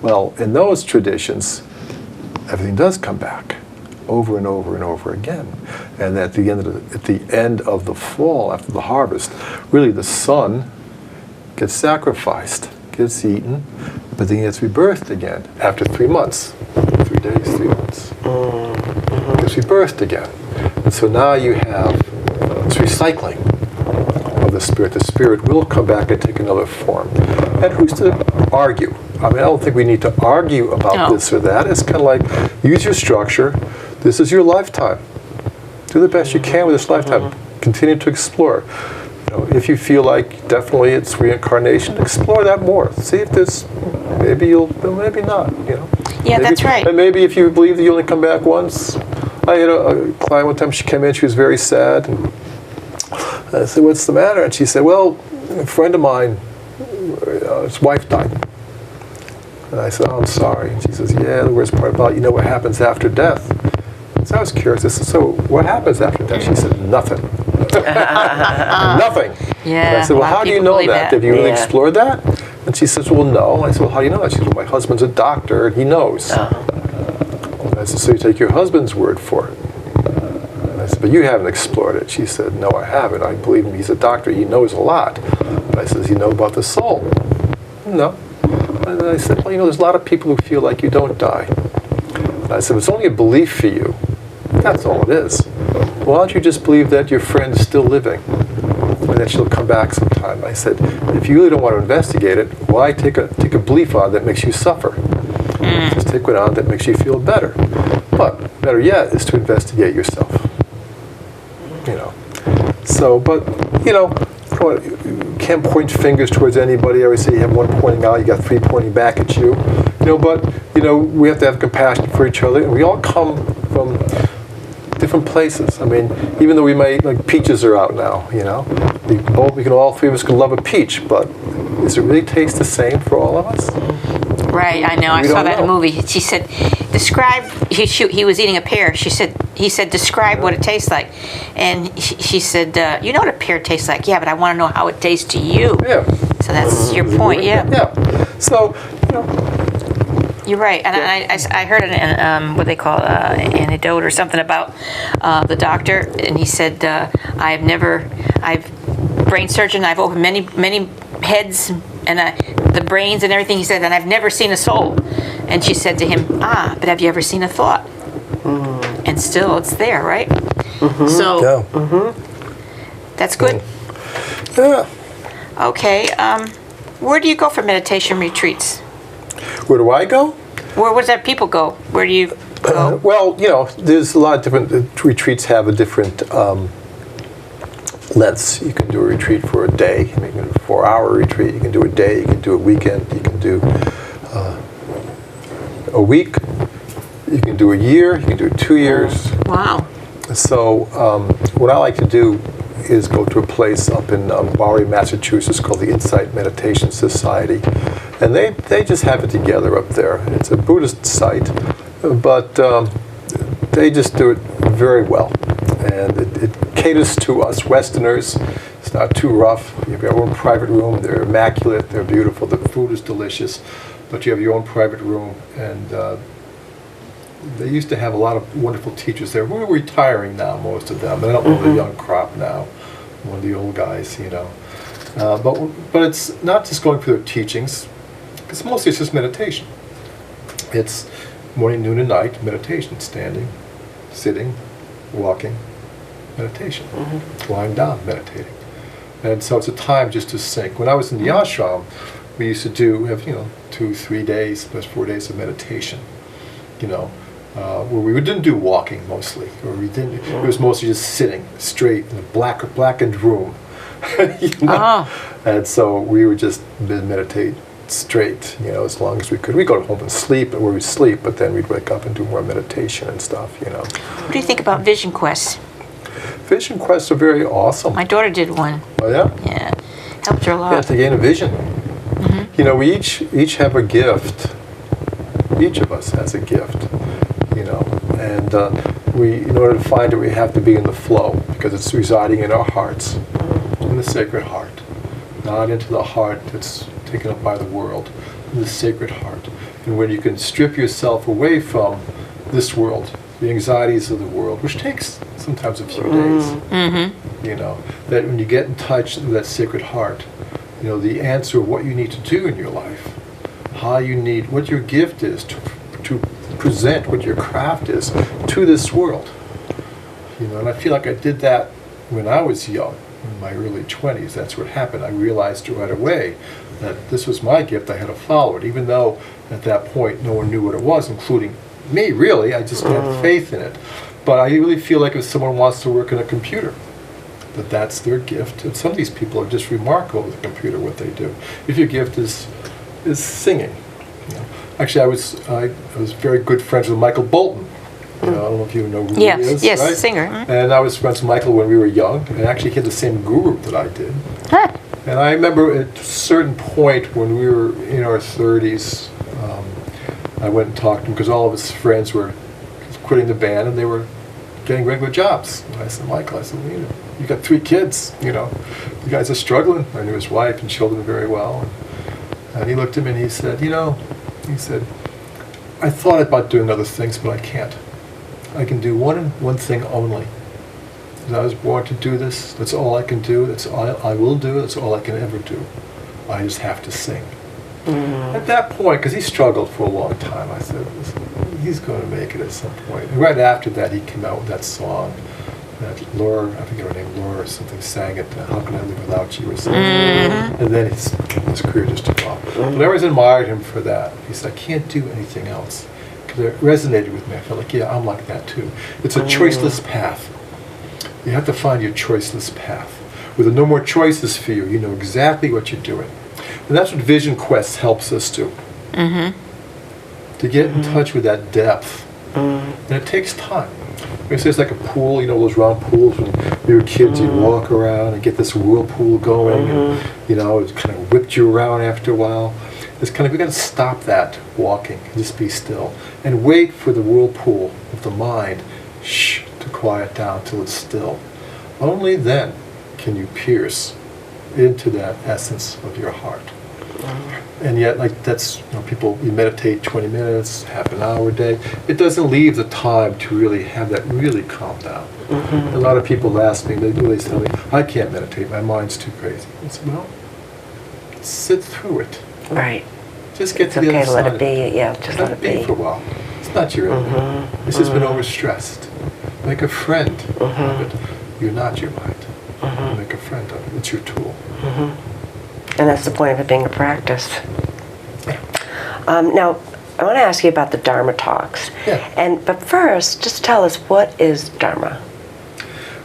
Well, in those traditions, everything does come back over and over and over again. And at the end of the fall, after the harvest, really the son gets sacrificed, gets eaten, but then he gets rebirthed again after 3 months. 3 days, 3 months. Gets rebirthed again. And so now you have this recycling of the spirit. The spirit will come back and take another form. And who's to argue? I mean, I don't think we need to argue about this or that. It's kind of like, use your structure. This is your lifetime. Do the best you can with this lifetime. Continue to explore. If you feel like definitely it's reincarnation, explore that more. See if there's, maybe not, Yeah, that's right. And maybe if you believe that you only come back once. I had a client one time, she came in, she was very sad. And I said, what's the matter? And she said, well, a friend of mine, his wife died. And I said, oh, I'm sorry. And she says, yeah, the worst part about it, what happens after death? So I was curious. I said, so what happens after death? She said, nothing. Nothing. Yeah. And I said, well, how do you know that? Have you really explored that? And she says, well, no. I said, well, how do you know that? She said, well, my husband's a doctor, and he knows. I said, so you take your husband's word for it. And I said, but you haven't explored it. She said, no, I haven't. I believe him. He's a doctor. He knows a lot. And I said, does he know about the soul? No. And I said, well, there's a lot of people who feel like you don't die. And I said, it's only a belief for you. That's all it is. Why don't you just believe that your friend is still living and that she'll come back sometime? I said, if you really don't want to investigate it, why take a belief on that makes you suffer? Just take one on that makes you feel better. But better yet is to investigate yourself. So, but you can't point fingers towards anybody. I always say you have one pointing out, you got 3 pointing back at you. But we have to have compassion for each other, and we all come from different different places. I mean, even though we may, like, peaches are out now, you know, all three of us can love a peach, but does it really taste the same for all of us? Right, I know. I We saw don't that in know. a movie. She said, describe, he was eating a pear. He said, describe what it tastes like. And she said, you know what a pear tastes like? Yeah, but I want to know how it tastes to you. Yeah. So that's your point, yeah. Yeah. So, you know, You're right. And I heard what they call an anecdote or something about the doctor. And he said, I've brain surgeon, I've opened many heads and the brains and everything. He said, and I've never seen a soul. And she said to him, but have you ever seen a thought? And still it's there, right? So that's good. yeah. Okay. Where do you go for meditation retreats? Where do I go? Where does that people go? Where do you go? Well, you know, there's a lot of different retreats have a different lengths. You can do a retreat for a day. I mean, you can do a 4-hour retreat. You can do a day. You can do a weekend. You can do a week. You can do a year. You can do 2 years. Wow. So what I like to do is go to a place up in Bowery, Massachusetts called the Insight Meditation Society. And they just have it together up there. It's a Buddhist site, but they just do it very well. And it caters to us Westerners. It's not too rough. You have your own private room. They're immaculate. They're beautiful. The food is delicious. But you have your own private room. And they used to have a lot of wonderful teachers there. We're retiring now, most of them. I don't know the young crop now, one of the old guys, you know. But it's not just going for their teachings. It's mostly just meditation. It's morning, noon, and night meditation. Standing, sitting, walking, meditation. Lying down, meditating. And so it's a time just to sink. When I was in the ashram, we used to have 2-3 days, plus 4 days of meditation. You know, where we didn't do walking mostly, or we didn't. It was mostly just sitting straight in a blackened room. You know? And so we would just meditate straight, you know, as long as we could. We'd go home and sleep, where we'd sleep, but then we'd wake up and do more meditation and stuff, you know. What do you think about vision quests? Vision quests are very awesome. My daughter did one. Oh yeah? Yeah. Helped her a lot. Yeah, to gain a vision. You know, we each have a gift. Each of us has a gift, you know, and in order to find it, we have to be in the flow, because it's residing in our hearts, in the sacred heart, not into the heart that's taken up by the world, in the sacred heart. And when you can strip yourself away from this world, the anxieties of the world, which takes sometimes a few days, you know, that when you get in touch with that sacred heart, you know, the answer of what you need to do in your life, what your gift is to present, what your craft is to this world. You know, and I feel like I did that when I was young, in my early 20s. That's what happened. I realized right away that this was my gift. I had to follow it, even though at that point no one knew what it was, including me, really. I just had faith in it. But I really feel like if someone wants to work in a computer, that's their gift. And some of these people are just remarkable with a computer, what they do. If your gift is singing. You know. Actually, I was very good friends with Michael Bolton. You know, I don't know if you know who he is. Yes, right? singer. And I was friends with Michael when we were young, and actually he had the same guru that I did. Huh. And I remember at a certain point when we were in our 30s, I went and talked to him because all of his friends were quitting the band and they were getting regular jobs. And I said, Michael, well, you got 3 kids, you know, you guys are struggling. I knew his wife and children very well. And he looked at me and he said, I thought about doing other things, but I can't. I can do one thing only. I was born to do this. That's all I can do. That's all I will do. That's all I can ever do. I just have to sing. At that point, because he struggled for a long time, I said, he's going to make it at some point. And right after that, he came out with that song that Laura, I forget her name, Laura or something, sang it, How Can I Live Without You or something. And then his career just took off. But I always admired him for that. He said, I can't do anything else. Because it resonated with me. I felt like, yeah, I'm like that too. It's a choiceless path. You have to find your choiceless path. With no more choices for you, you know exactly what you're doing. And that's what Vision Quest helps us do. To get in touch with that depth. And it takes time. We say it's like a pool, you know, those round pools when we were kids, you'd walk around and get this whirlpool going, and, you know, it kind of whipped you around after a while. It's kind of, we got to stop that walking, just be still, and wait for the whirlpool of the mind, to quiet down till it's still. Only then can you pierce into that essence of your heart. And yet, like, that's, you know, people, you meditate 20 minutes, half an hour a day. It doesn't leave the time to really have that really calm down. A lot of people ask me, they tell me, I can't meditate, my mind's too crazy. It's, well, sit through it. Right. Just get It's to the okay other to side. let it be. Yeah, just let it be. For a while. It's not your enemy. It's just been overstressed. Make a friend of it. You're not your mind. Make a friend of it. It's your tool. And that's the point of it being a practice. Now, I want to ask you about the Dharma talks. Yeah. But first, just tell us, what is Dharma?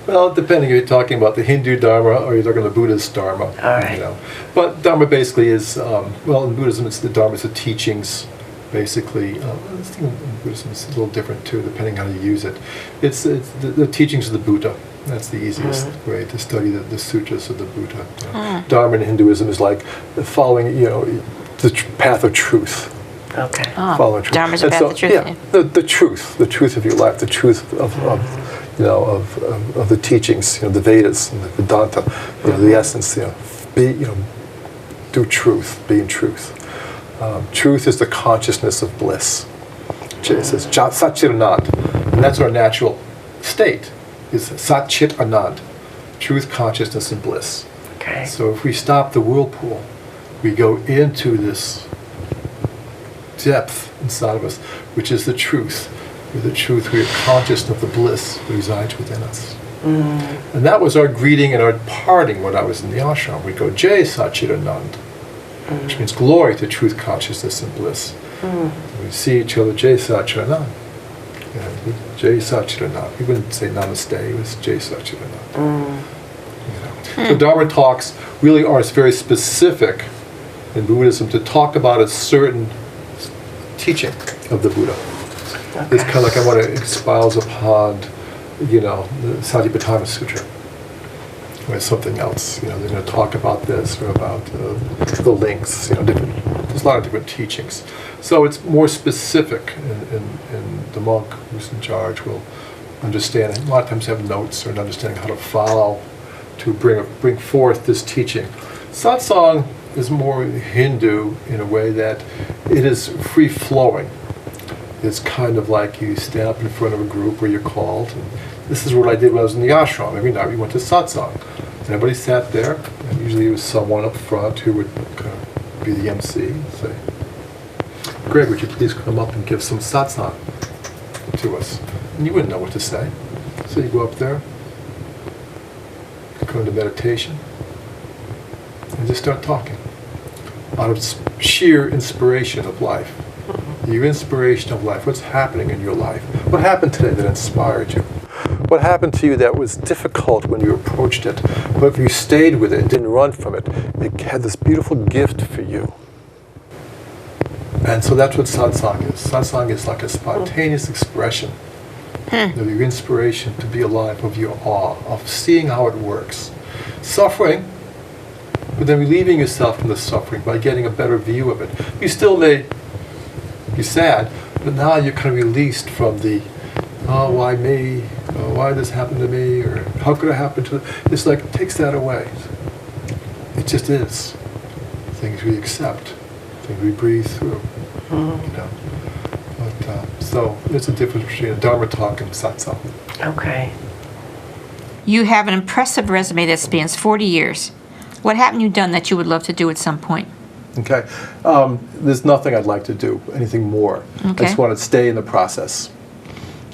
Well, depending if you're talking about the Hindu Dharma or you're talking about the Buddhist Dharma. All right. You know. But Dharma basically is, well, in Buddhism, it's the Dharma, it's the teachings, basically. In Buddhism, it's a little different too, depending how you use it. It's the teachings of the Buddha. That's the easiest way to study the sutras of the Buddha. You know. Dharma in Hinduism is like following, you know, the path of truth. Okay. Following truth. Dharma's a path of truth. Yeah, the truth of your life, the truth of you know, of the teachings, you know, the Vedas and the Vedanta, you know, the essence, you know, do truth, be in truth. Truth is the consciousness of bliss. It says Satchit Anand, and that's our natural state. Is Satchit Anand, truth, consciousness, and bliss. Okay. So if we stop the whirlpool, we go into this depth inside of us, which is the truth. With the truth, we are conscious of the bliss that resides within us. And that was our greeting and our parting when I was in the ashram. We go, Jai Satchit Anand, which means glory to truth, consciousness, and bliss. We see each other, Jai Satchit Anand. You know, Jai Satchit Anand. We wouldn't say Namaste, it was Jai Satchit Anand. You know. So Dharma talks really are very specific in Buddhism to talk about a certain teaching of the Buddha. Okay. It's kind of like I want to espouse upon, you know, the Satipatthana Sutra, or something else. You know, they're going to talk about this or about the links. You know, there's a lot of different teachings. So it's more specific, and the monk who's in charge will understand. A lot of times have notes or an understanding how to follow to bring forth this teaching. Satsang is more Hindu in a way that it is free-flowing. It's kind of like you stand up in front of a group where you're called. And this is what I did when I was in the ashram. Every night we went to satsang. And everybody sat there, and usually it was someone up front who would kind of be the MC and say, Greg, would you please come up and give some satsang to us? And you wouldn't know what to say. So you go up there, go into meditation, and just start talking out of sheer inspiration of life. Your inspiration of life, what's happening in your life? What happened today that inspired you? What happened to you that was difficult when you approached it, but if you stayed with it and didn't run from it, it had this beautiful gift for you. And so that's what satsang is. Satsang is like a spontaneous expression of your inspiration to be alive, of your awe, of seeing how it works. Suffering, but then relieving yourself from the suffering by getting a better view of it. You still may be sad, but now you're kind of released from the, oh, why me? Oh, why this happened to me? Or how could it happen to? It's like it takes that away. It just is. Things we accept, things we breathe through. You know. But so there's a difference between a Dharma talk and satsang. Okay. You have an impressive resume that spans 40 years. What haven't you done that you would love to do at some point? Okay. There's nothing I'd like to do, anything more. Okay. I just want to stay in the process.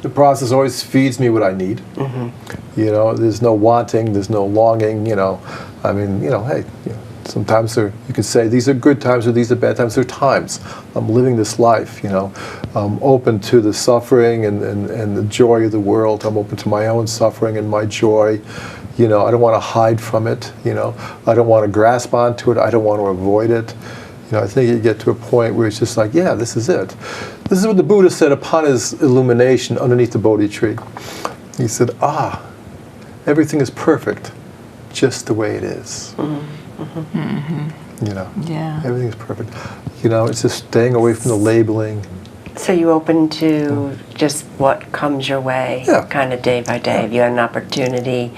The process always feeds me what I need. You know, there's no wanting, there's no longing, you know. I mean, you know, hey, you know, sometimes you can say these are good times or these are bad times. They're times. I'm living this life, you know. I'm open to the suffering and the joy of the world. I'm open to my own suffering and my joy. You know, I don't want to hide from it, you know. I don't want to grasp onto it. I don't want to avoid it. You know, I think you get to a point where it's just like, yeah, this is it. This is what the Buddha said upon his illumination underneath the Bodhi tree. He said, everything is perfect, just the way it is. You know, Yeah. everything is perfect. You know, it's just staying away from the labeling. So you open to just what comes your way, Yeah. kind of day by day. If you had an opportunity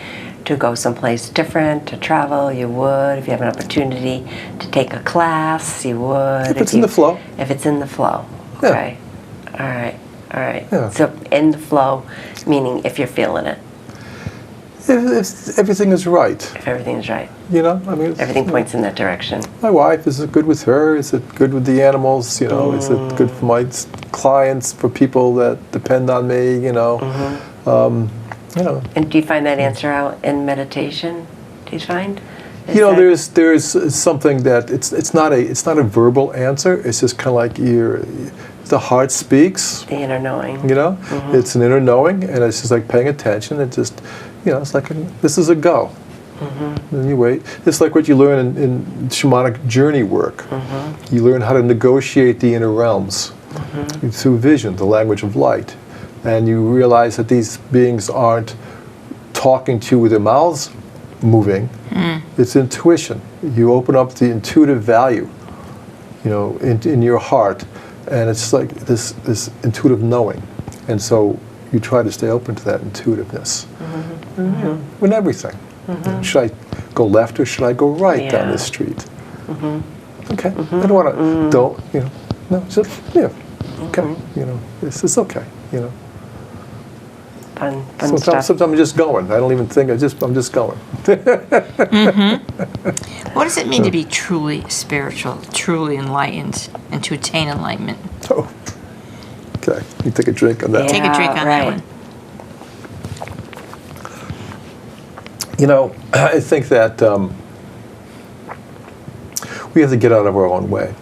to go someplace different, to travel, you would. If you have an opportunity to take a class, you would. If it's in the flow. If it's in the flow. Yeah. Okay. All right. All right. Yeah. So in the flow, meaning if you're feeling it, If everything is right, if everything's right. you know, I mean, Everything points in that direction. my wife, is it good with her? Is it good with the animals? You know, is it good for my clients, for people that depend on me? You know, you know. And do you find that answer out in meditation? Do you find? Is You know, that- there's something that it's not a verbal answer. It's just kind of like the heart speaks. the inner knowing. You know, it's an inner knowing, and it's just like paying attention. It just, you know, it's like this is a go. And you wait. It's like what you learn in shamanic journey work. You learn how to negotiate the inner realms through vision, the language of light, and you realize that these beings aren't talking to you with their mouths moving. It's intuition. You open up the intuitive value, you know, in your heart, and it's like this intuitive knowing, and so you try to stay open to that intuitiveness in everything. Should I go left or should I go right down Yeah. this street? Okay, I don't want to. Don't, you know? No, just yeah. Okay, you know, it's okay. You know. Fun Sometimes stuff. I'm just going. I don't even think. I'm just going. What does it mean to be truly spiritual, truly enlightened, and to attain enlightenment? Oh, okay. You take a drink on that. Take a drink on that right. one. You know, I think that we have to get out of our own way.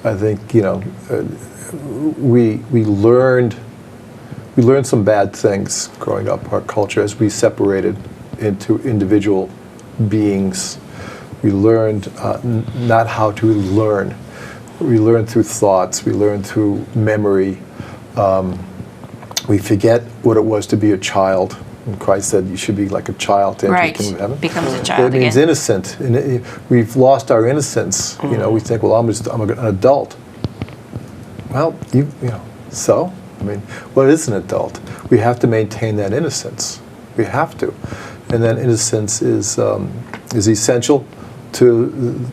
I think, you know, we learned some bad things growing up. Our culture, as we separated into individual beings, we learned not how to learn. We learn through thoughts. We learn through memory. We forget what it was to be a child. And Christ said you should be like a child to enter Right. the kingdom of heaven. Becomes a That child means again. innocent. And we've lost our innocence. You know, we think, well, I'm an adult. Well, you know, so I mean, what is an adult? We have to maintain that innocence. We have to, and that innocence is essential to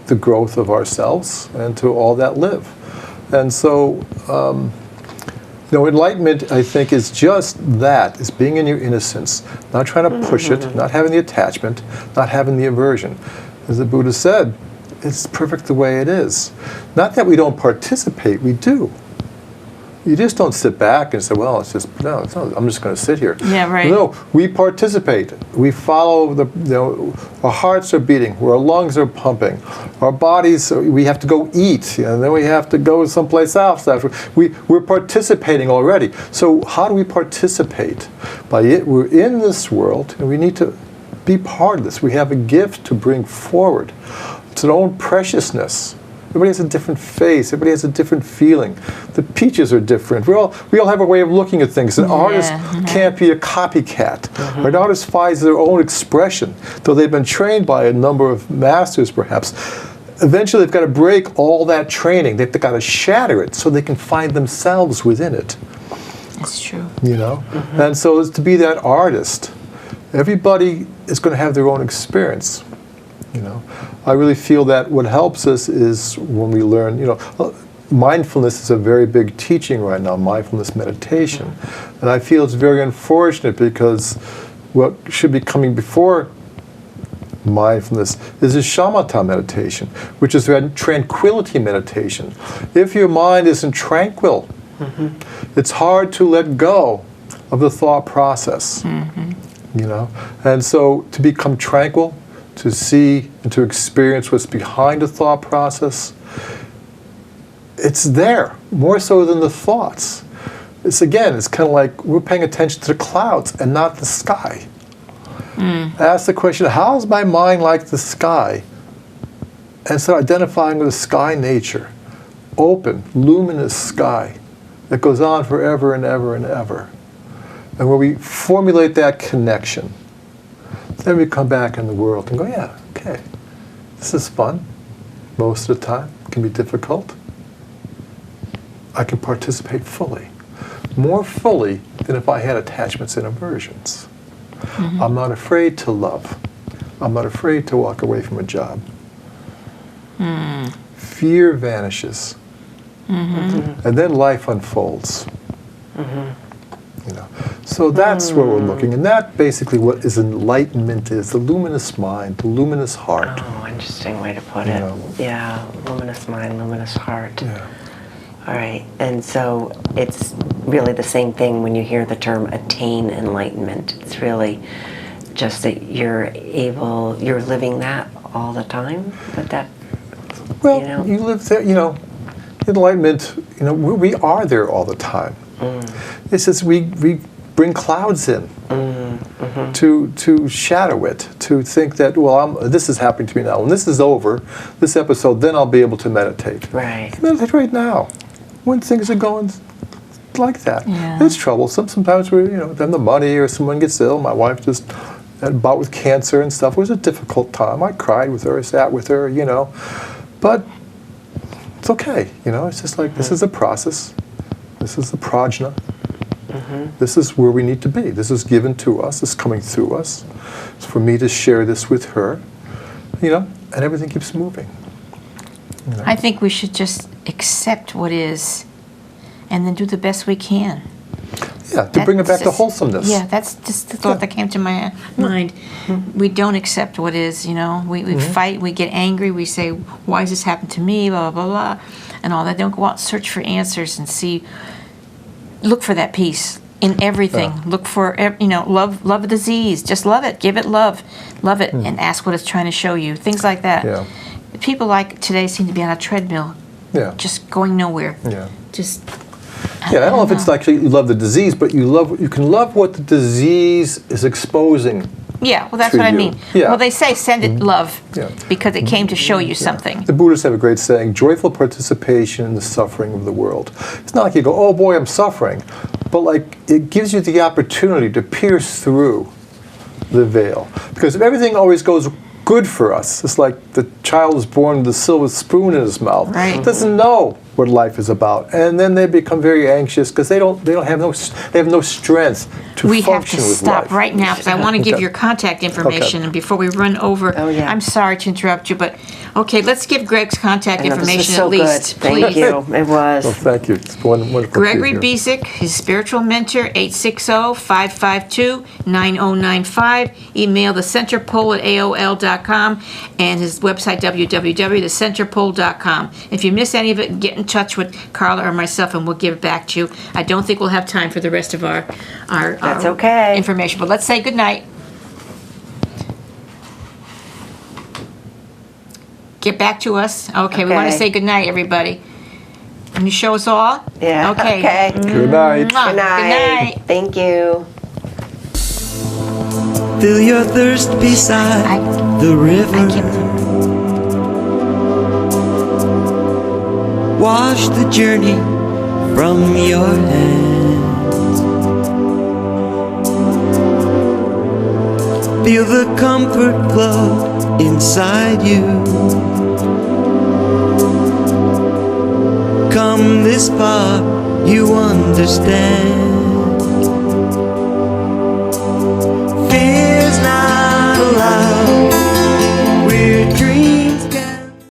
the growth of ourselves and to all that live. And so, you know, enlightenment, I think, is just that, is being in your innocence, not trying to push it, not having the attachment, not having the aversion. As the Buddha said, it's perfect the way it is. Not that we don't participate, we do. You just don't sit back and say, well, it's not, I'm just going to sit here. Yeah, right. No, we participate. We follow our hearts are beating, our lungs are pumping, our bodies, we have to go eat, and then we have to go someplace else after. We're participating already. So how do we participate? We're in this world, and we need to be part of this. We have a gift to bring forward. It's our own preciousness. Everybody has a different face. Everybody has a different feeling. The peaches are different. We all have a way of looking at things. An artist can't be a copycat. An artist finds their own expression, though they've been trained by a number of masters, perhaps. Eventually, they've got to break all that training. They've got to shatter it so they can find themselves within it. That's true. You know, and so it's to be that artist. Everybody is going to have their own experience. You know, I really feel that what helps us is when we learn, you know, mindfulness is a very big teaching right now, mindfulness meditation. And I feel it's very unfortunate because what should be coming before mindfulness is a shamatha meditation, which is tranquility meditation. If your mind isn't tranquil, it's hard to let go of the thought process, you know. And so to become tranquil, to see and to experience what's behind the thought process, it's there, more so than the thoughts. It's kind of like we're paying attention to the clouds and not the sky. Ask the question, how is my mind like the sky? And start identifying with the sky nature. Open, luminous sky that goes on forever and ever and ever. And when we formulate that connection, then we come back in the world and go, yeah, okay, this is fun. Most of the time, it can be difficult. I can participate fully. More fully than if I had attachments and aversions. Mm-hmm. I'm not afraid to love. I'm not afraid to walk away from a job. Fear vanishes. Mm-hmm. And then life unfolds. Mm-hmm. You know. So that's where we're looking. And that basically what is enlightenment is, the luminous mind, the luminous heart. Oh, interesting way to put it. know. Yeah, luminous mind, luminous heart. Yeah. All right, and so it's really the same thing when you hear the term attain enlightenment. It's really just that you're living that all the time, but that, Well, you live there, enlightenment, we are there all the time. It's just we bring clouds in to shadow it, to think that, well, this is happening to me now. When this is over, this episode, then I'll be able to meditate. Right. Meditate right now, when things are going like that. Yeah. It's troublesome. Sometimes then the money or someone gets ill. My wife just had a bout with cancer and stuff. It was a difficult time. I cried with her, sat with her, but it's okay. It's just like, this is a process. This is the prajna. This is where we need to be. This is given to us. It's coming through us. It's for me to share this with her, and everything keeps moving. I think we should just accept what is and then do the best we can. Yeah, to bring it back to wholesomeness. Yeah, that's just the thought that came to my mind. We don't accept what is, we fight, we get angry, we say, why has this happened to me, blah, blah, blah, and all that. Don't go out and search for answers and look for that peace in everything. Yeah. Look for, love a disease. Just love it. Give it love. Love it and ask what it's trying to show you. Things like that. Yeah. People like today seem to be on a treadmill. Yeah. Just going nowhere. Yeah. Just... I don't know if it's actually you love the disease, but you can love what the disease is exposing. Yeah, well, that's what I mean. Yeah. Well, they say send it love Yeah. because it came to show you something. The Buddhists have a great saying, joyful participation in the suffering of the world. It's not like you go, oh boy, I'm suffering, but like it gives you the opportunity to pierce through the veil. Because if everything always goes good for us, it's like the child is born with a silver spoon in his mouth. Right. Doesn't know what life is about, and then they become very anxious because they have no strength to We have function to with stop life. right now because I want to give Okay. your contact information, Okay. and before we run over, Oh, yeah. I'm sorry to interrupt you, but okay, let's give Greg's contact I know, this was information so at least, good. Thank please. you. It was. Well, thank you. It's wonderful. Gregory to be here. Besek, his spiritual mentor, 860-552-9095. Email thecenterpole@aol.com and his website, www.thecenterpole.com. If you miss any of it, get in touch with Carla or myself and we'll give it back to you. I don't think we'll have time for the rest of our That's okay. information, but let's say goodnight. Get back to us. Okay, we want to Okay. say goodnight, everybody. Can you show us all? Yeah. Okay. Good night. Mwah. Good night. Good night. Thank you. Feel your thirst beside the river. Wash the journey from your hands. Feel the comfort flow inside you. Come this far, you understand.